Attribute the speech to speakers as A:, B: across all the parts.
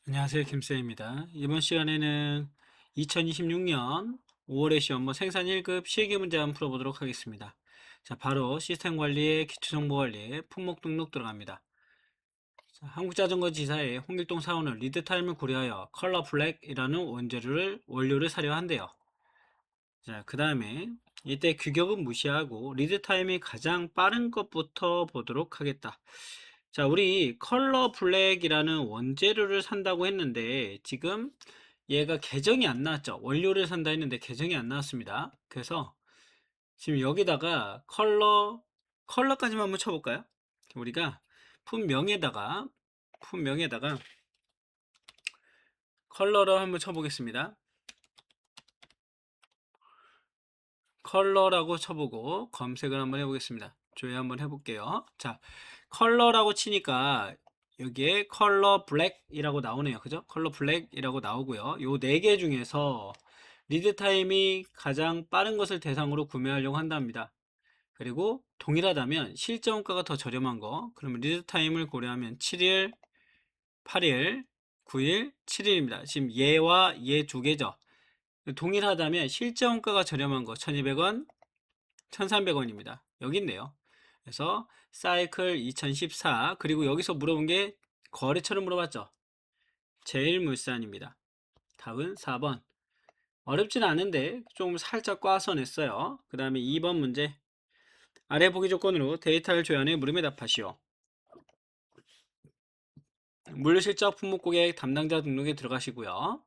A: 안녕하세요. 김쌤입니다. 이번 시간에는 2026년 5월의 시험부 생산 1급 실기 문제 한번 풀어보도록 하겠습니다. 자, 바로 시스템 관리에 기초정보 관리에 품목 등록 들어갑니다. 자, 한국자전거지사의 홍길동 사원은 리드타임을 고려하여 컬러 블랙이라는 원료를 사려 한대요. 자, 그 다음에 이때 규격은 무시하고 리드타임이 가장 빠른 것부터 보도록 하겠다. 자, 우리 컬러 블랙이라는 원재료를 산다고 했는데 지금 얘가 계정이 안 나왔죠. 원료를 산다 했는데 계정이 안 나왔습니다. 그래서 지금 여기다가 컬러까지만 한번 쳐볼까요? 우리가 품명에다가 컬러를 한번 쳐보겠습니다. 컬러라고 쳐보고 검색을 한번 해보겠습니다. 조회 한번 해볼게요. 자, 컬러라고 치니까 여기에 컬러 블랙이라고 나오네요. 그죠? 컬러 블랙이라고 나오고요. 요 네 개 중에서 리드 타임이 가장 빠른 것을 대상으로 구매하려고 한답니다. 그리고 동일하다면 실제원가가 더 저렴한 거, 그러면 리드 타임을 고려하면 7일, 8일, 9일, 7일입니다. 지금 얘와 얘 두 개죠. 동일하다면 실제원가가 저렴한 거 1200원, 1300원입니다. 여기 있네요. 그래서 사이클 2014, 그리고 여기서 물어본 게 거래처를 물어봤죠. 제일물산입니다. 답은 4번. 어렵진 않은데 좀 살짝 꽈서 냈어요. 그 다음에 2번 문제. 아래 보기 조건으로 데이터를 조현해 물음에 답하시오. 물류실적 품목고객 담당자 등록에 들어가시고요.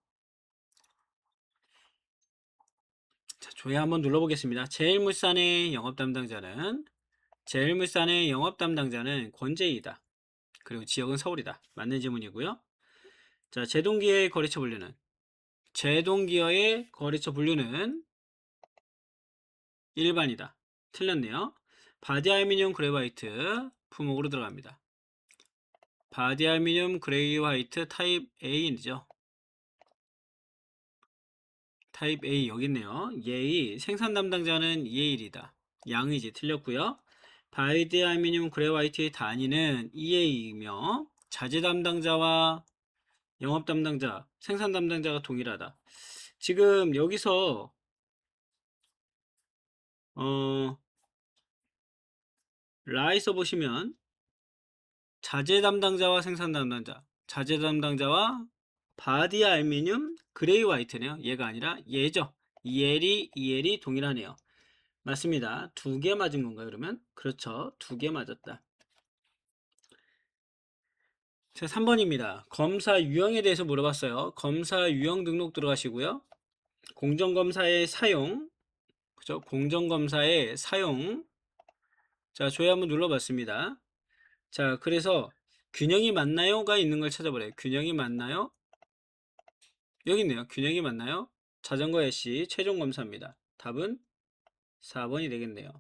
A: 자, 조회 한번 눌러보겠습니다. 제일물산의 영업 담당자는 권재희이다. 그리고 지역은 서울이다. 맞는 지문이고요. 자, 제동기어의 거래처 분류는 일반이다. 틀렸네요. 바디알미늄 그레이화이트 품목으로 들어갑니다. 바디알미늄 그레이화이트 타입 A이죠. 타입 A 여기 있네요. 예의 생산 담당자는 EA이다. 양의지 틀렸고요. 바디알미늄 그레이화이트의 단위는 EA이며 자재 담당자와 영업 담당자, 생산 담당자가 동일하다. 지금 여기서 어 라이서 보시면 자재 담당자와 바디 알미늄 그레이 화이트네요. 얘가 아니라 얘죠. 이엘이 동일하네요. 맞습니다. 두 개 맞은 건가요, 그러면? 그렇죠. 두 개 맞았다. 자, 3번입니다. 검사 유형에 대해서 물어봤어요. 검사 유형 등록 들어가시고요. 공정검사의 사용, 그죠? 공정검사의 사용. 자, 조회 한번 눌러봤습니다. 자, 그래서 균형이 맞나요?가 있는 걸 찾아보래요. 균형이 맞나요? 여기 있네요. 균형이 맞나요? 자전거 애쉬 최종 검사입니다. 답은 4번이 되겠네요.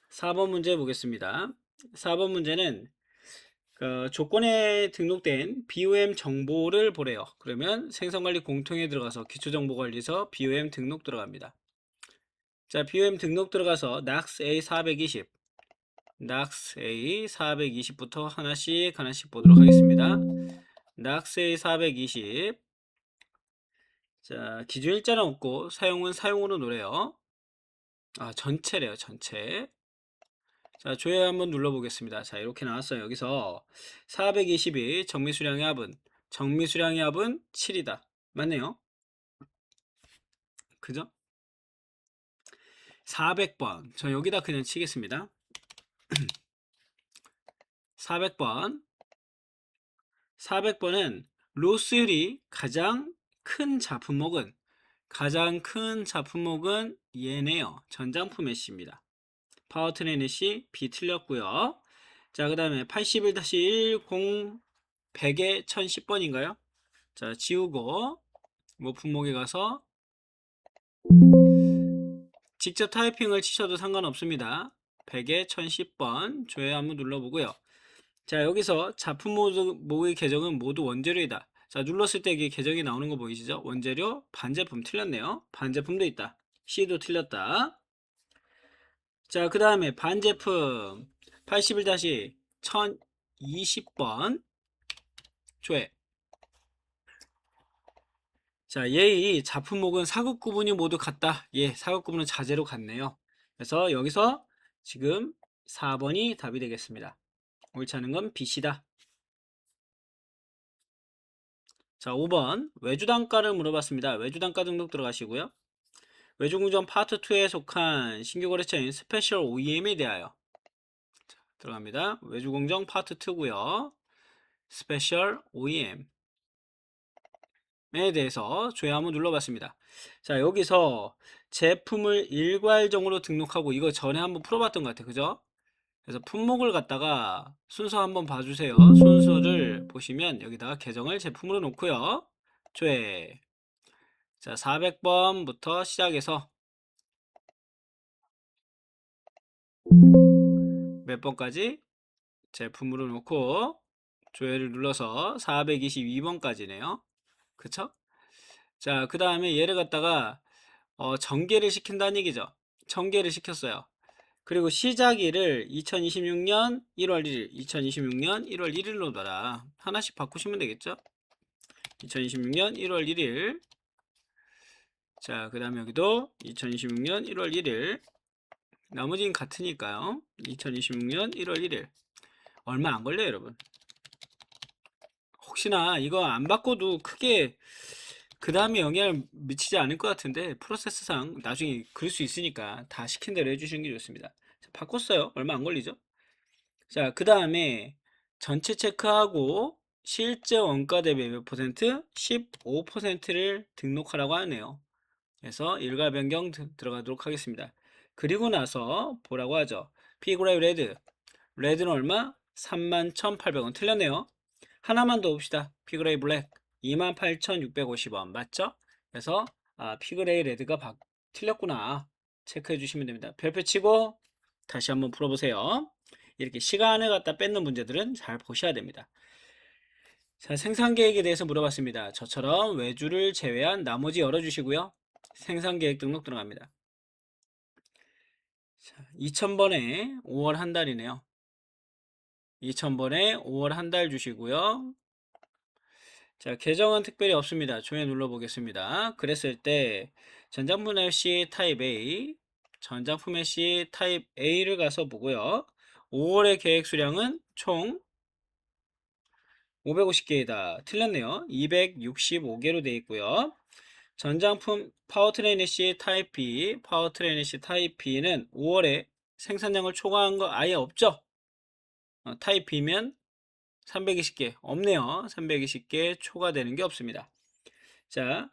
A: 4번 문제 보겠습니다. 4번 문제는 조건에 등록된 BOM 정보를 보래요. 그러면 생성관리 공통에 들어가서 기초정보관리서 BOM 등록 들어갑니다. 자, BOM 등록 들어가서 NACS A420, NACS A420부터 하나씩 보도록 하겠습니다. NACS A420. 자, 기준 일자는 없고 사용은 사용으로 노래요. 아, 전체래요, 전체. 자, 조회 한번 눌러보겠습니다. 자, 이렇게 나왔어요. 여기서 420이 정미수량의 합은 7이다. 맞네요. 그죠? 400번. 저 여기다 그냥 치겠습니다. 400번. 400번은 로스율이 가장 큰 작품목은 얘네요. 전장품 애쉬입니다. 파워트레인 애쉬 B 틀렸고요. 자, 그 다음에 81-10 100에 1010번인가요? 자, 지우고 뭐 품목에 가서 직접 타이핑을 치셔도 상관없습니다. 100에 1010번 조회 한번 눌러보고요. 자, 여기서 작품목의 계정은 모두 원재료이다. 자, 눌렀을 때 이게 계정이 나오는 거 보이시죠? 원재료, 반제품 틀렸네요. 반제품도 있다. C도 틀렸다. 자, 그 다음에 반제품 81-1020번. 조회. 자, 예의 작품목은 사급 구분이 모두 같다. 예, 사급 구분은 자재로 같네요. 그래서 여기서 지금 4번이 답이 되겠습니다. 옳지 않은 건 B씨다. 자, 5번 외주단가를 물어봤습니다. 외주단가 등록 들어가시고요. 외주공정 파트 2에 속한 신규 거래처인 스페셜 OEM에 대하여 들어갑니다. 외주공정 파트 2고요. 스페셜 OEM에 대해서 조회 한번 눌러봤습니다. 자, 여기서 제품을 일괄적으로 등록하고, 이거 전에 한번 풀어봤던 것 같아요. 그죠? 그래서 품목을 갖다가 순서 한번 봐주세요. 순서를 보시면 여기다가 계정을 제품으로 놓고요. 조회. 자, 400번부터 시작해서 몇 번까지 제품으로 놓고 조회를 눌러서 422번까지네요. 그쵸? 자, 그 다음에 얘를 갖다가 전개를 시킨다는 얘기죠. 전개를 시켰어요. 그리고 시작일을 2026년 1월 1일, 2026년 1월 1일로 놔라. 하나씩 바꾸시면 되겠죠? 2026년 1월 1일. 자, 그 다음에 여기도 2026년 1월 1일. 나머지는 같으니까요. 2026년 1월 1일. 얼마 안 걸려요, 여러분. 혹시나 이거 안 바꿔도 크게 그 다음에 영향을 미치지 않을 것 같은데, 프로세스상 나중에 그럴 수 있으니까 다 시킨 대로 해주시는 게 좋습니다. 자, 바꿨어요. 얼마 안 걸리죠? 자, 그 다음에 전체 체크하고 실제 원가 대비 몇 퍼센트? 15%를 등록하라고 하네요. 그래서 일괄 변경 들어가도록 하겠습니다. 그리고 나서 뭐라고 하죠? 피그레이 레드. 레드는 얼마? 31,800원. 틀렸네요. 하나만 더 봅시다. 피그레이 블랙 28,650원 맞죠? 그래서 피그레이 레드가 틀렸구나 체크해 주시면 됩니다. 별표 치고 다시 한번 풀어보세요. 이렇게 시간을 갖다 뺏는 문제들은 잘 보셔야 됩니다. 자, 생산계획에 대해서 물어봤습니다. 저처럼 외주를 제외한 나머지 열어주시고요. 생산계획 등록 들어갑니다. 2000번에 5월 한 달이네요. 2000번에 5월 한 달 주시고요. 자, 계정은 특별히 없습니다. 조회 눌러보겠습니다. 그랬을 때 전장품 FC 타입 A, 전장품 FC 타입 A를 가서 보고요. 5월의 계획 수량은 총 550개이다. 틀렸네요. 265개로 되어 있고요. 전장품 파워트레인 FC 타입 B, 파워트레인 FC 타입 B는 5월에 생산량을 초과한 거 아예 없죠? 타입 B면 320개 없네요. 320개 초과되는 게 없습니다. 자,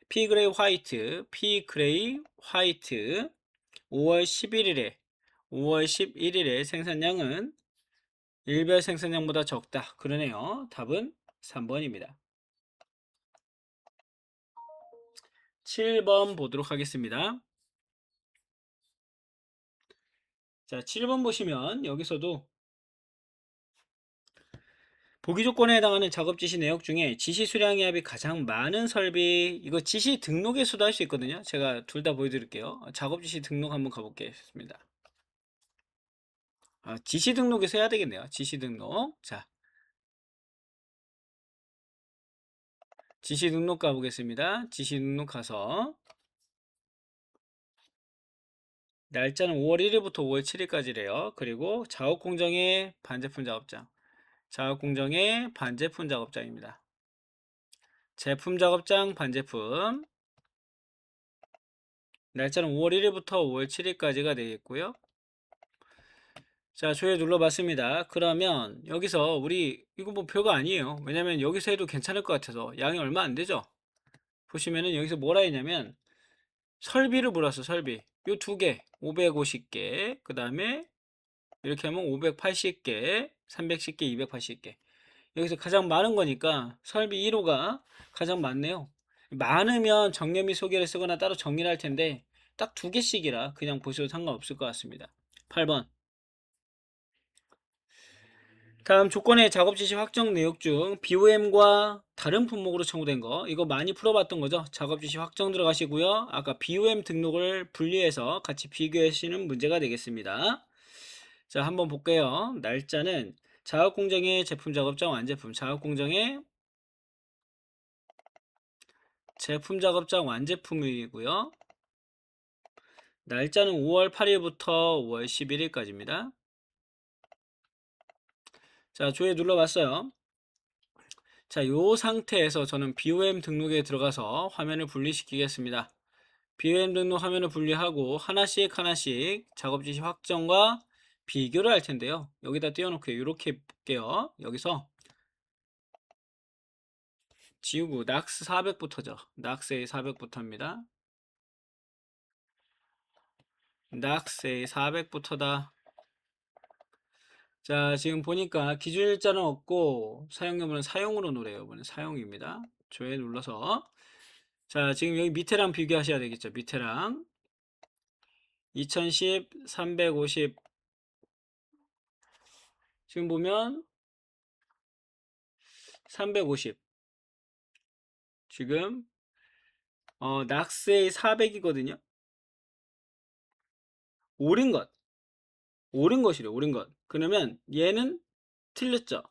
A: 피그레이 화이트, 피그레이 화이트 5월 11일에 생산량은 일별 생산량보다 적다. 그러네요. 답은 3번입니다. 7번 보도록 하겠습니다. 자, 7번 보시면 여기서도 보기 조건에 해당하는 작업 지시 내역 중에 지시 수량 이합이 가장 많은 설비, 이거 지시 등록에서도 할 수 있거든요. 제가 둘 다 보여드릴게요. 작업 지시 등록 한번 가보겠습니다. 지시 등록에서 해야 되겠네요. 지시 등록. 자, 지시 등록 가보겠습니다. 지시 등록 가서 날짜는 5월 1일부터 5월 7일까지래요. 그리고 작업 공정의 반제품 작업장. 작업 공정의 반제품 작업장입니다. 제품 작업장 반제품. 날짜는 5월 1일부터 5월 7일까지가 되겠고요. 자, 조회 눌러봤습니다. 그러면 여기서 우리 이거 뭐 별거 아니에요. 왜냐면 여기서 해도 괜찮을 것 같아서 양이 얼마 안 되죠. 보시면은 여기서 뭐라 했냐면 설비를 물었어. 설비 요 두 개 550개, 그 다음에 이렇게 하면 580개, 310개, 280개. 여기서 가장 많은 거니까 설비 1호가 가장 많네요. 많으면 정렬 및 소개를 쓰거나 따로 정리를 할 텐데 딱 두 개씩이라 그냥 보셔도 상관없을 것 같습니다. 8번. 다음 조건의 작업 지시 확정 내역 중 BOM과 다른 품목으로 청구된 거, 이거 많이 풀어봤던 거죠. 작업 지시 확정 들어가시고요. 아까 BOM 등록을 분리해서 같이 비교하시는 문제가 되겠습니다. 자, 한번 볼게요. 날짜는 작업공정의 제품 작업장 완제품, 작업공정의 제품 작업장 완제품이고요. 날짜는 5월 8일부터 5월 11일까지입니다. 자, 조회 눌러봤어요. 자, 요 상태에서 저는 BOM 등록에 들어가서 화면을 분리시키겠습니다. BOM 등록 화면을 분리하고 하나씩 하나씩 작업 지시 확정과 비교를 할 텐데요. 여기다 띄워놓고 이렇게 볼게요. 여기서 지우고 낙스 400부터죠. 낙스의 400부터입니다. 낙스의 400부터다. 자, 지금 보니까 기준일자는 없고 사용 여부는 사용으로 노래요. 이번엔 사용입니다. 조회 눌러서 자, 지금 여기 밑에랑 비교하셔야 되겠죠. 밑에랑 2010 350 지금 보면 350 지금 낙스의 400이거든요. 옳은 것 옳은 것이래. 옳은 것. 그러면 얘는 틀렸죠.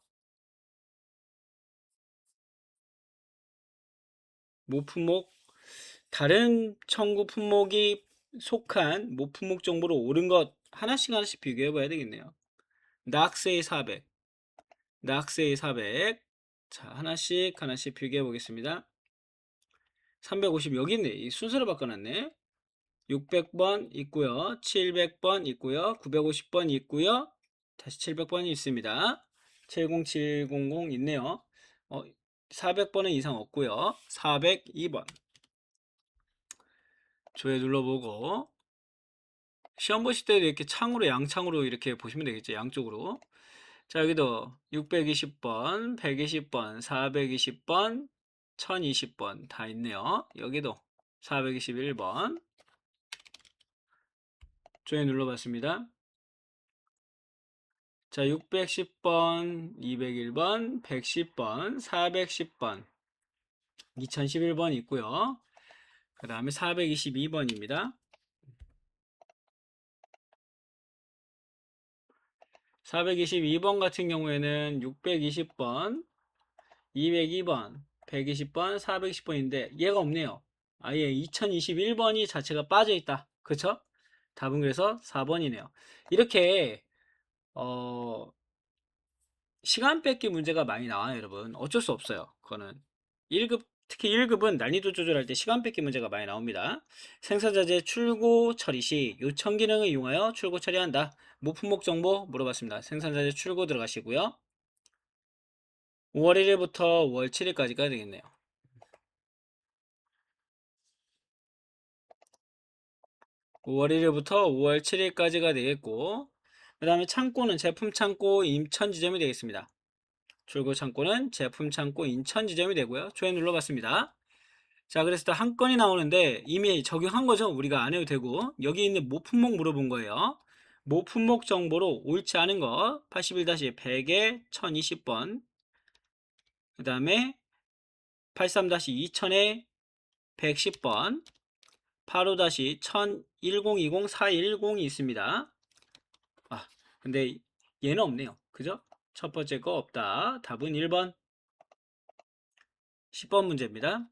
A: 모품목 다른 청구 품목이 속한 모품목 정보로 옳은 것 하나씩 하나씩 비교해 봐야 되겠네요. 낙스의 400 낙스의 400 자, 하나씩 하나씩 비교해 보겠습니다. 350 여기 있네. 이 순서를 바꿔놨네. 600번 있고요. 700번 있고요. 950번 있고요. 다시 700번이 있습니다. 70700 있네요. 400번은 이상 없고요. 402번 조회 눌러보고 시험 보실 때도 이렇게 창으로 양창으로 이렇게 보시면 되겠죠. 양쪽으로. 자, 여기도 620번, 120번, 420번, 1020번 다 있네요. 여기도 421번 조회 눌러봤습니다. 자, 610번, 201번, 110번, 410번, 2011번 있고요. 그 다음에 422번입니다. 422번 같은 경우에는 620번, 202번, 120번, 420번인데 얘가 없네요. 아예 2021번이 자체가 빠져있다. 그쵸? 답은 그래서 4번이네요. 이렇게 어, 시간 뺏기 문제가 많이 나와요, 여러분. 어쩔 수 없어요. 그거는 1급, 특히 1급은 난이도 조절할 때 시간 뺏기 문제가 많이 나옵니다. 생산자재 출고 처리 시 요청 기능을 이용하여 출고 처리한다. 모품목 정보 물어봤습니다. 생산자재 출고 들어가시고요. 5월 1일부터 5월 7일까지가 되겠네요. 5월 1일부터 5월 7일까지가 되겠고, 그 다음에 창고는 제품 창고 인천 지점이 되겠습니다. 출고 창고는 제품 창고 인천 지점이 되고요. 조회 눌러봤습니다. 자, 그래서 한 건이 나오는데 이미 적용한 거죠. 우리가 안 해도 되고 여기 있는 모품목 물어본 거예요. 모품목 정보로 옳지 않은 거 81-100에 1020번 그 다음에 83-2000에 110번 85-1020-410이 있습니다. 아, 근데 얘는 없네요. 그죠? 첫 번째 거 없다. 답은 1번 10번 문제입니다.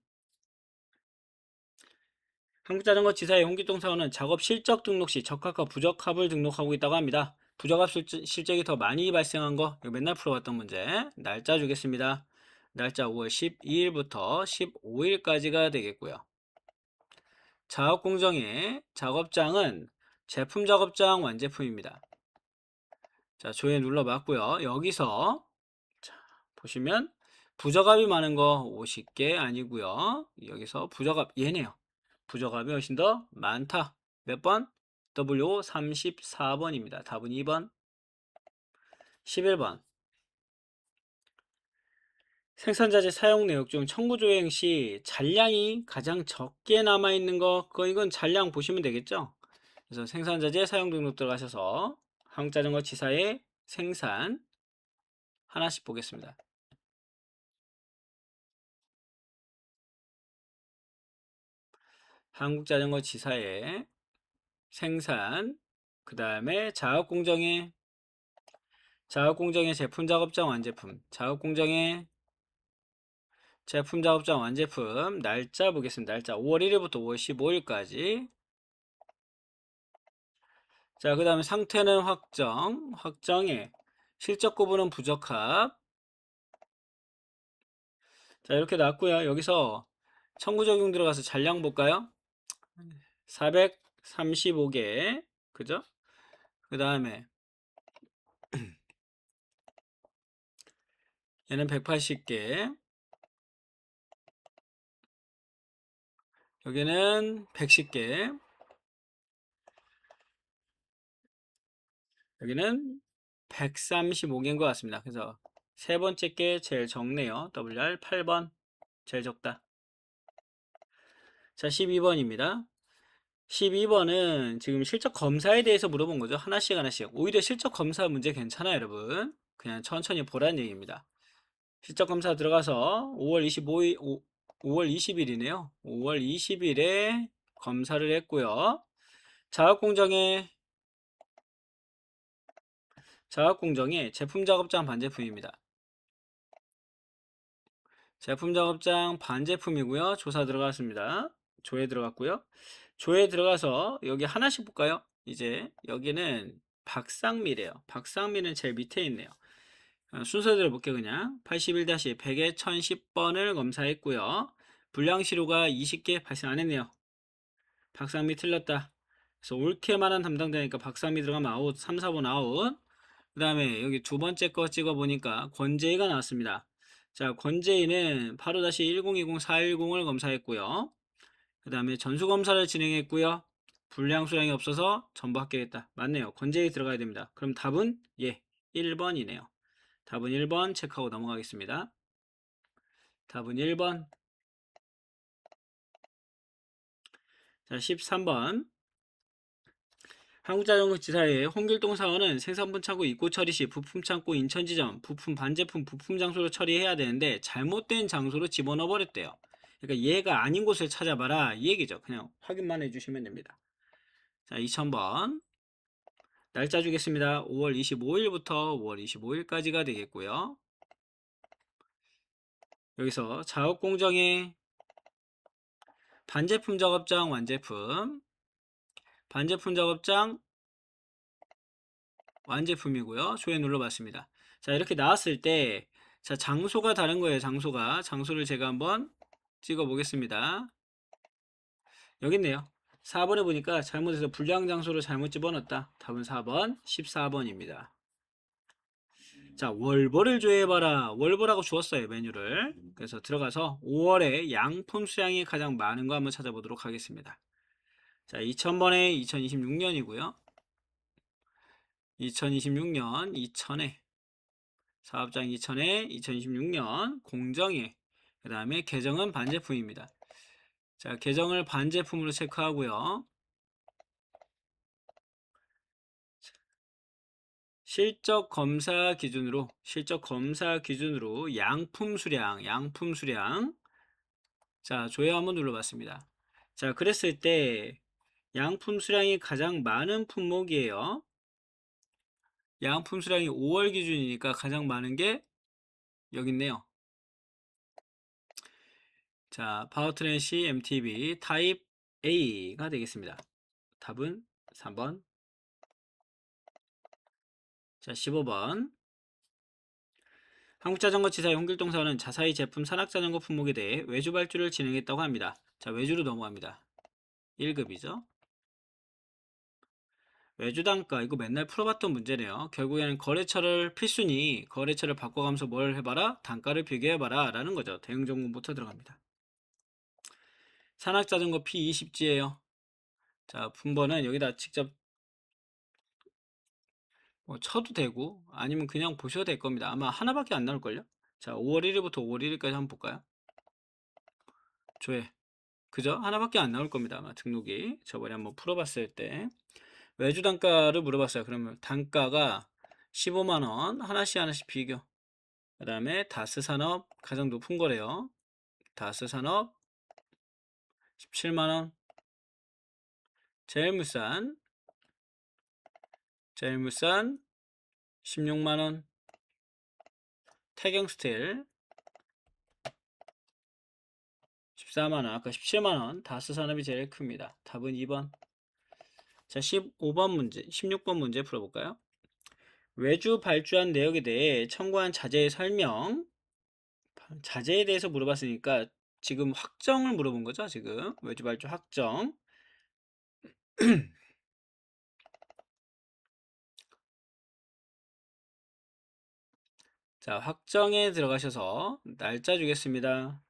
A: 한국자전거 지사의 홍길동 사원은 작업 실적 등록 시 적합과 부적합을 등록하고 있다고 합니다. 부적합 실적이 더 많이 발생한 거 이거 맨날 풀어봤던 문제. 날짜 주겠습니다. 날짜 5월 12일부터 15일까지가 되겠고요. 작업 공정의 작업장은 제품 작업장 완제품입니다. 자, 조회 눌러봤고요. 여기서 자, 보시면 부적합이 많은 거 50개 아니고요. 여기서 부적합 얘네요. 부적합이 훨씬 더 많다. 몇 번? W 34번입니다. 답은 2번. 11번. 생산자재 사용 내역 중 청구 조행 시 잔량이 가장 적게 남아있는 거, 이건 잔량 보시면 되겠죠? 그래서 생산자재 사용 등록 들어가셔서 한국자전거 지사의 생산 하나씩 보겠습니다. 한국자전거 지사의 생산, 그 다음에 작업공정의 자업공정의 제품 작업장 완제품. 자업공정의 제품 작업장 완제품. 날짜 보겠습니다. 날짜 5월 1일부터 5월 15일까지. 자, 그 다음에 상태는 확정. 확정에 실적 구분은 부적합. 자, 이렇게 나왔고요. 여기서 청구 적용 들어가서 잔량 볼까요? 435개. 그죠? 그 다음에 얘는 180개. 여기는 110개. 여기는 135개인 것 같습니다. 그래서 세 번째 게 제일 적네요. WR 8번 제일 적다. 자, 12번입니다. 12번은 지금 실적 검사에 대해서 물어본 거죠. 하나씩 하나씩. 오히려 실적 검사 문제 괜찮아요, 여러분. 그냥 천천히 보라는 얘기입니다. 실적 검사 들어가서 5월 25일, 5월 20일이네요. 5월 20일에 검사를 했고요. 자업공정의 제품 작업장 반제품입니다. 제품 작업장 반제품이고요. 조사 들어갔습니다. 조회 들어갔고요. 조회 들어가서 여기 하나씩 볼까요? 이제 여기는 박상미래요. 박상미는 제일 밑에 있네요. 순서대로 볼게요. 그냥 81-100에 1010번을 검사했고요. 불량시료가 20개 발생 안 했네요. 박상미 틀렸다. 그래서 옳게만한 담당자니까 박상미 들어가면 아웃, 3, 4번 아웃. 그 다음에 여기 두 번째 거 찍어보니까 권재희가 나왔습니다. 자, 권재희는 85-1020-410을 검사했고요. 그 다음에 전수검사를 진행했고요. 불량 수량이 없어서 전부 합격했다. 맞네요. 권재희 들어가야 됩니다. 그럼 답은 예, 1번이네요. 답은 1번 체크하고 넘어가겠습니다. 답은 1번. 자, 13번. 한국자전거지사의 홍길동 사원은 생산분 창고 입고 처리 시 부품 창고 인천 지점 부품 반제품 부품 장소로 처리해야 되는데 잘못된 장소로 집어넣어 버렸대요. 그러니까 얘가 아닌 곳을 찾아봐라 이 얘기죠. 그냥 확인만 해주시면 됩니다. 자, 2000번 날짜 주겠습니다. 5월 25일부터 5월 25일까지가 되겠고요. 여기서 자업공정의 반제품 작업장 완제품 반제품 작업장 완제품이고요. 조회 눌러봤습니다. 자, 이렇게 나왔을 때, 자, 장소가 다른 거예요. 장소를 제가 한번 찍어 보겠습니다. 여기 있네요. 4번에 보니까 잘못해서 불량 장소를 잘못 집어넣었다. 답은 4번, 14번입니다. 자, 월보를 조회해봐라. 월보라고 주었어요, 메뉴를. 그래서 들어가서 5월에 양품 수량이 가장 많은 거 한번 찾아보도록 하겠습니다. 자, 2000번에 2026년이고요. 2026년 2000에 사업장 2000에 2026년 공정에 그 다음에 계정은 반제품입니다. 자, 계정을 반제품으로 체크하고요. 실적 검사 기준으로 양품 수량 자, 조회 한번 눌러봤습니다. 자, 그랬을 때 양품 수량이 가장 많은 품목이에요. 양품 수량이 5월 기준이니까 가장 많은 게 여기 있네요. 자, 파워트랜시 MTB 타입 A가 되겠습니다. 답은 3번. 자, 15번. 한국자전거지사의 홍길동 사원은 자사의 제품 산악자전거 품목에 대해 외주 발주를 진행했다고 합니다. 자, 외주로 넘어갑니다. 1급이죠. 외주 단가, 이거 맨날 풀어봤던 문제네요. 결국에는 거래처를 필수니 거래처를 바꿔가면서 뭘 해봐라? 단가를 비교해봐라 라는 거죠. 대응 전공부터 들어갑니다. 산악자전거 P20G예요. 자, 분번은 여기다 직접 뭐 쳐도 되고 아니면 그냥 보셔도 될 겁니다. 아마 하나밖에 안 나올걸요? 자, 5월 1일부터 5월 1일까지 한번 볼까요? 조회. 그죠? 하나밖에 안 나올 겁니다. 아마 등록이. 저번에 한번 풀어봤을 때. 외주 단가를 물어봤어요. 그러면 단가가 15만원 하나씩 하나씩 비교. 그 다음에 다스산업 가장 높은 거래요. 다스산업 17만원. 제일물산 16만원. 태경스틸 14만원. 아까 17만원. 다스산업이 제일 큽니다. 답은 2번. 자, 15번 문제, 16번 문제 풀어볼까요? 외주 발주한 내역에 대해 청구한 자재의 설명. 자재에 대해서 물어봤으니까 지금 확정을 물어본 거죠, 지금. 외주 발주 확정. 자, 확정에 들어가셔서 날짜 주겠습니다.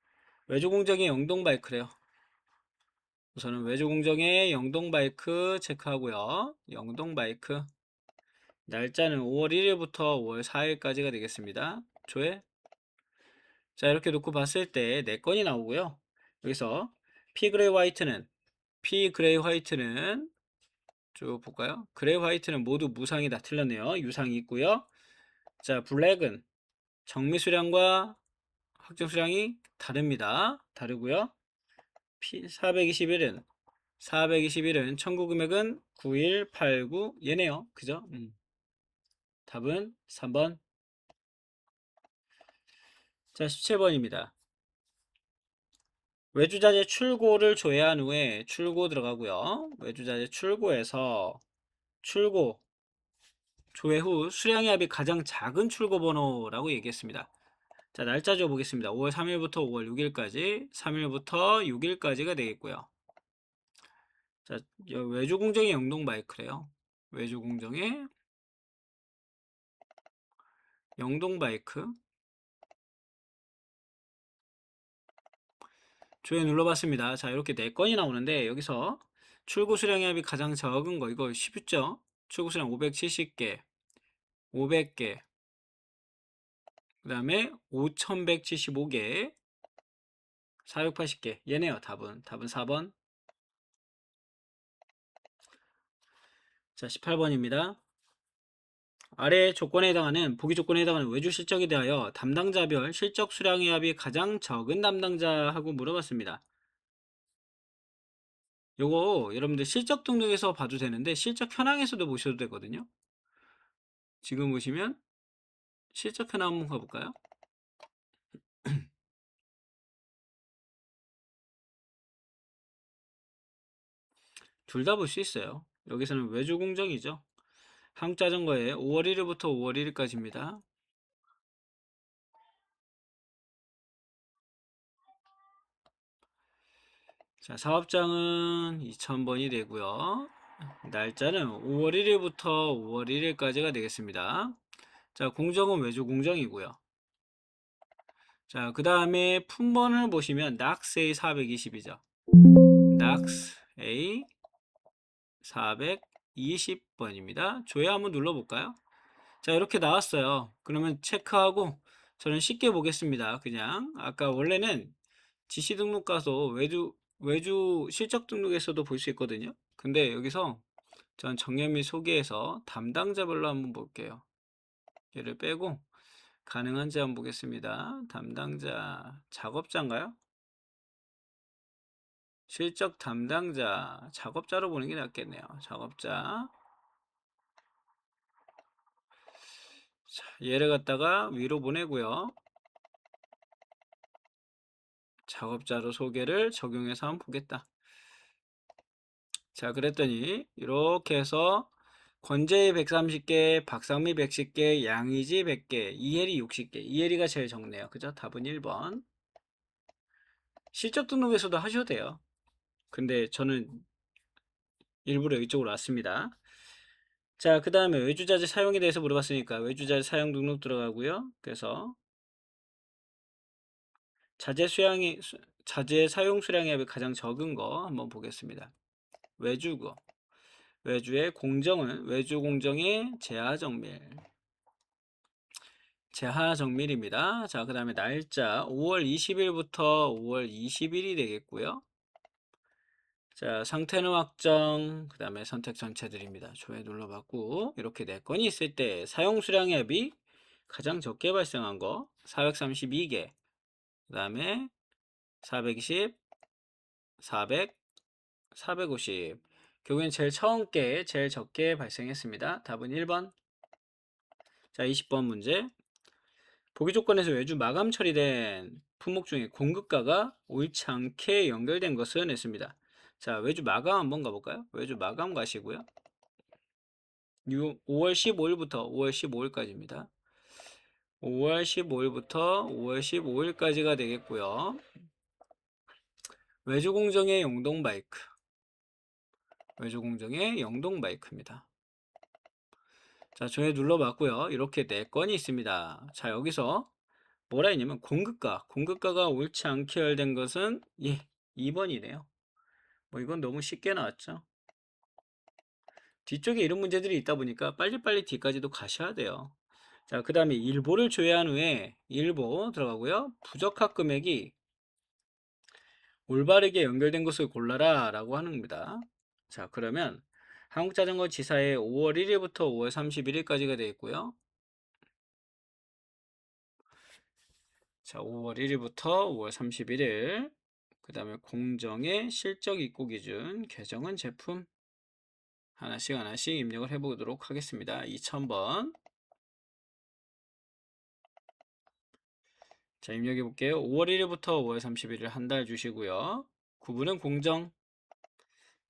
A: 외주 공정의 영동 바이크래요. 우선은 외주 공정의 영동 바이크 체크하고요. 영동 바이크. 날짜는 5월 1일부터 5월 4일까지가 되겠습니다. 조회. 자, 이렇게 놓고 봤을 때 4건이 나오고요. 여기서 P 그레이 화이트는 쭉 볼까요? 그레이 화이트는 모두 무상이 다 틀렸네요. 유상이 있고요. 자, 블랙은 정미 수량과 확정 수량이 다릅니다. 다르고요. P421은 청구 금액은 9189 얘네요. 그죠? 답은 3번. 자, 17번입니다. 외주자재 출고를 조회한 후에 출고 들어가고요. 외주자재 출고에서 출고 조회 후 수량의 합이 가장 작은 출고 번호라고 얘기했습니다. 자, 날짜 줘보겠습니다. 5월 3일부터 5월 6일까지, 3일부터 6일까지가 되겠고요. 자, 외주 공정의 영동 바이크래요. 외주 공정의 영동 바이크. 조회 눌러봤습니다. 자, 이렇게 4건이 나오는데 여기서 출고 수량의 합이 가장 적은 거 이거 쉽죠? 출고 수량 570개, 500개, 그 다음에 5175개, 480개 얘네요. 답은 4번. 자, 18번입니다. 아래 조건에 해당하는 보기 조건에 해당하는 외주 실적에 대하여 담당자별 실적 수량의 합이 가장 적은 담당자하고 물어봤습니다. 요거 여러분들 실적 등록에서 봐도 되는데 실적 현황에서도 보셔도 되거든요. 지금 보시면 실적 현황 한번 가볼까요? 둘 다 볼 수 있어요. 여기서는 외주 공정이죠. 한국자전거에 5월 1일부터 5월 1일까지입니다. 자, 사업장은 2000번이 되고요. 날짜는 5월 1일부터 5월 1일까지가 되겠습니다. 자, 공정은 외주 공정이고요. 자, 그 다음에 품번을 보시면 낙스A 420이죠. 낙스A 420번입니다. 조회 한번 눌러볼까요? 자, 이렇게 나왔어요. 그러면 체크하고 저는 쉽게 보겠습니다. 그냥 아까 원래는 지시 등록 가서 외주 실적 등록에서도 볼 수 있거든요. 근데 여기서 전 정렬 및 소개해서 담당자별로 한번 볼게요. 얘를 빼고 가능한지 한번 보겠습니다. 담당자 작업자인가요? 실적 담당자 작업자로 보는 게 낫겠네요. 작업자. 자, 얘를 갖다가 위로 보내고요. 작업자로 소개를 적용해서 한번 보겠다. 자, 그랬더니 이렇게 해서 권재희 130개, 박상미 110개, 양의지 100개, 이혜리 60개. 이혜리가 제일 적네요. 그죠? 답은 1번. 실적 등록에서도 하셔도 돼요. 근데 저는 일부러 이쪽으로 왔습니다. 자, 그 다음에 외주자재 사용에 대해서 물어봤으니까 외주자재 사용 등록 들어가고요. 그래서 자재 사용 수량이 가장 적은 거 한번 보겠습니다. 외주고 외주의 공정은 외주 공정의 제하정밀입니다. 자, 그 다음에 날짜 5월 20일부터 5월 20일이 되겠고요. 자, 상태는 확정, 그 다음에 선택 전체들입니다. 조회 눌러봤고 이렇게 4건이 있을 때 사용 수량의 합이 가장 적게 발생한 거 432개, 그 다음에 420, 400, 450. 결국엔 제일 처음 게 제일 적게 발생했습니다. 답은 1번. 자, 20번 문제. 보기 조건에서 외주 마감 처리된 품목 중에 공급가가 옳지 않게 연결된 것은 했습니다. 자, 외주 마감 한번 가볼까요? 외주 마감 가시고요. 5월 15일부터 5월 15일까지입니다. 5월 15일부터 5월 15일까지가 되겠고요. 외주 공정의 영동 바이크. 외주 공정의 영동 바이크입니다. 자, 조회 눌러봤고요. 이렇게 4건이 있습니다. 자, 여기서 뭐라 했냐면 공급가가 옳지 않게 열된 것은 2번이네요. 뭐 이건 너무 쉽게 나왔죠. 뒤쪽에 이런 문제들이 있다 보니까 빨리빨리 뒤까지도 가셔야 돼요. 자, 그 다음에 일보를 조회한 후에 일보 들어가고요. 부적합 금액이 올바르게 연결된 것을 골라라 라고 하는 겁니다. 자, 그러면 한국자전거 지사에 5월 1일부터 5월 31일까지가 되어 있고요. 자, 5월 1일부터 5월 31일. 그 다음에 공정의 실적 입고 기준, 계정은 제품 하나씩 하나씩 입력을 해보도록 하겠습니다. 2000번. 자, 입력해 볼게요. 5월 1일부터 5월 31일 한 달 주시고요. 구분은 공정.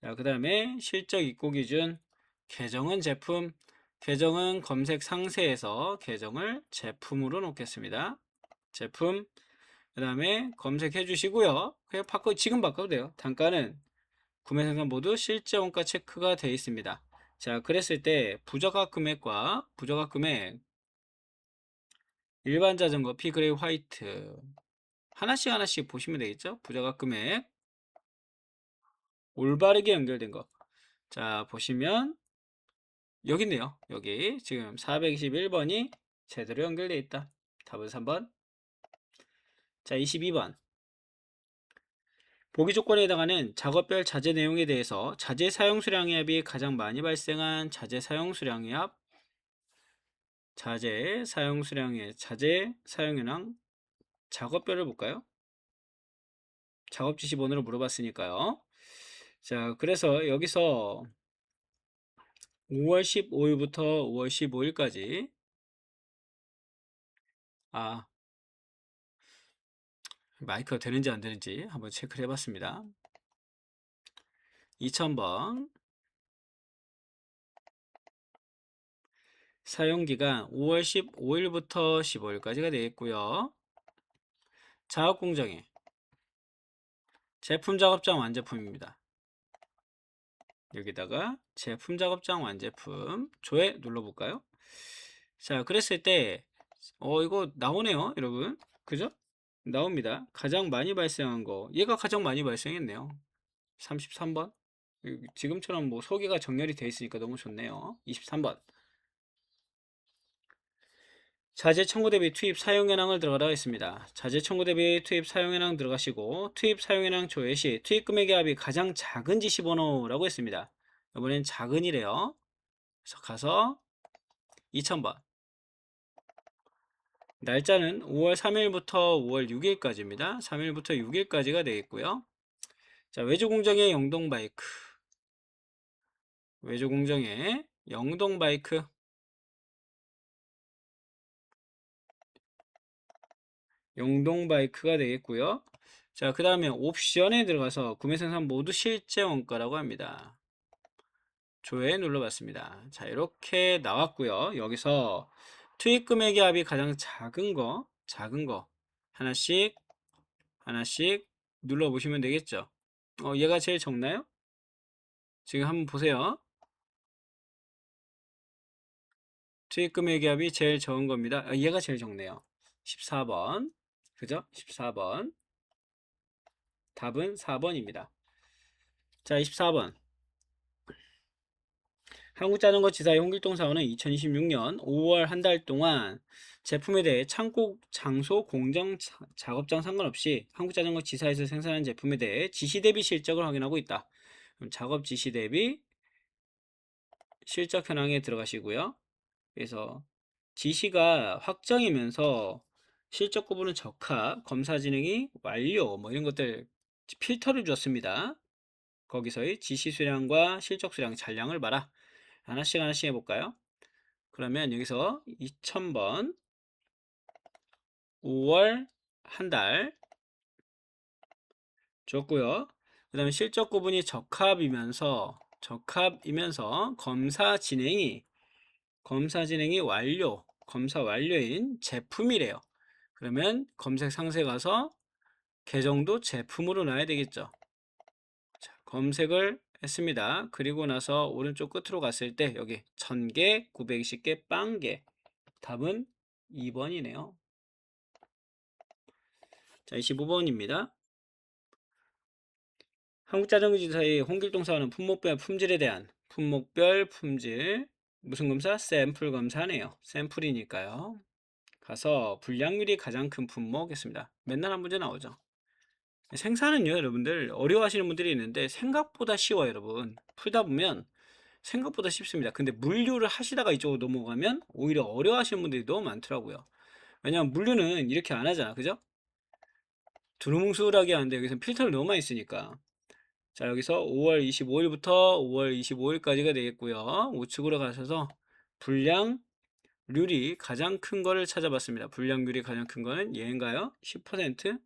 A: 자, 그 다음에 실적 입고 기준, 계정은 제품, 계정은 검색 상세에서 계정을 제품으로 놓겠습니다. 제품. 그 다음에 검색해 주시고요. 그냥 지금 바꿔도 돼요. 단가는 구매 생산 모두 실제 원가 체크가 되어 있습니다. 자, 그랬을 때 부적합 금액과 부적합 금액, 일반 자전거 피그레이 화이트 하나씩 하나씩 보시면 되겠죠. 부적합 금액 올바르게 연결된 거. 자, 보시면 여기 있네요. 여기 지금 421번이 제대로 연결되어 있다. 답은 3번. 자, 22번. 보기 조건에 해당하는 작업별 자재 내용에 대해서 자재 사용 수량의 합이 가장 많이 발생한 자재 사용 수량의 합, 자재 사용 수량의 자재 사용 현황, 작업별을 볼까요? 작업 지시 번호를 물어봤으니까요. 자, 그래서 여기서 5월 15일부터 5월 15일까지 아, 마이크가 되는지 안 되는지 한번 체크를 해봤습니다. 2000번 사용기간 5월 15일부터 15일까지가 되겠고요. 작업 공정에 제품 작업장 완제품입니다. 여기다가 제품 작업장 완제품 조회 눌러볼까요? 자, 그랬을 때 이거 나오네요, 여러분. 그죠? 나옵니다. 가장 많이 발생한 거. 얘가 가장 많이 발생했네요. 33번. 지금처럼 뭐 소개가 정렬이 되어 있으니까 너무 좋네요. 23번. 자재 청구 대비 투입 사용 현황을 들어가라 했습니다. 자재 청구 대비 투입 사용 현황 들어가시고 투입 사용 현황 조회 시 투입 금액의 합이 가장 작은 지시 번호라고 했습니다. 이번엔 작은이래요. 그래서 가서 2000번. 날짜는 5월 3일부터 5월 6일까지입니다. 3일부터 6일까지가 되겠고요. 자, 외주 공정의 영동 바이크. 외주 공정의 영동 바이크. 영동 바이크가 되겠고요. 자, 그 다음에 옵션에 들어가서 구매 생산 모두 실제 원가라고 합니다. 조회 눌러봤습니다. 자, 이렇게 나왔고요. 여기서 투입 금액의 합이 가장 작은 거 하나씩 하나씩 눌러보시면 되겠죠. 얘가 제일 적나요? 지금 한번 보세요. 투입 금액의 합이 제일 적은 겁니다. 얘가 제일 적네요. 14번. 그죠? 14번. 답은 4번입니다. 자, 24번. 한국자전거 지사의 홍길동 사원은 2026년 5월 한 달 동안 제품에 대해 창고, 장소, 공정, 작업장 상관없이 한국자전거 지사에서 생산한 제품에 대해 지시 대비 실적을 확인하고 있다. 그럼 작업 지시 대비 실적 현황에 들어가시고요. 그래서 지시가 확정이면서 실적 구분은 적합, 검사 진행이 완료, 뭐 이런 것들 필터를 줬습니다. 거기서의 지시 수량과 실적 수량, 잔량을 봐라. 하나씩 하나씩 해볼까요? 그러면 여기서 2000번 5월 한 달 줬고요. 그 다음에 실적 구분이 적합이면서 검사 진행이 검사 완료인 제품이래요. 그러면 검색 상세 가서 계정도 제품으로 놔야 되겠죠. 자, 검색을 했습니다. 그리고 나서 오른쪽 끝으로 갔을 때 여기 1000개, 920개, 빵개. 답은 2번이네요. 자, 25번입니다. 한국자전거지사의 홍길동 사원은 품목별 품질에 대한 품목별 품질 무슨 검사? 샘플 검사네요. 샘플이니까요. 가서 불량률이 가장 큰 품목 했습니다. 맨날 한 문제 나오죠. 생산은요, 여러분들 어려워하시는 분들이 있는데 생각보다 쉬워요, 여러분. 풀다 보면 생각보다 쉽습니다. 근데 물류를 하시다가 이쪽으로 넘어가면 오히려 어려워하시는 분들이 너무 많더라고요. 왜냐면 물류는 이렇게 안 하잖아, 그죠? 두루뭉술하게 하는데 여기서 필터를 너무 많이 쓰니까. 자, 여기서 5월 25일부터 5월 25일까지가 되겠고요. 우측으로 가셔서 불량률이 가장 큰 거를 찾아봤습니다. 불량률이 가장 큰 거는 얘인가요? 10%.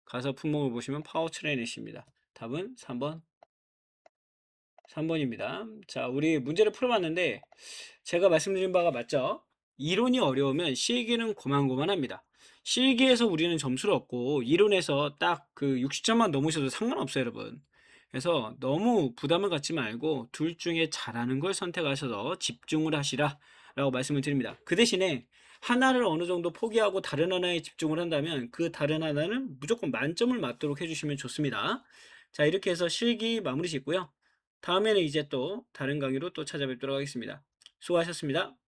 A: 가서 품목을 보시면 파워트레인이십니다. 답은 3번입니다. 자, 우리 문제를 풀어봤는데 제가 말씀드린 바가 맞죠? 이론이 어려우면 실기는 고만고만합니다. 실기에서 우리는 점수를 얻고 이론에서 딱 그 60점만 넘으셔도 상관없어요, 여러분. 그래서 너무 부담을 갖지 말고 둘 중에 잘하는 걸 선택하셔서 집중을 하시라 라고 말씀을 드립니다. 그 대신에 하나를 어느 정도 포기하고 다른 하나에 집중을 한다면 그 다른 하나는 무조건 만점을 맞도록 해주시면 좋습니다. 자, 이렇게 해서 실기 마무리 짓고요. 다음에는 이제 또 다른 강의로 또 찾아뵙도록 하겠습니다. 수고하셨습니다.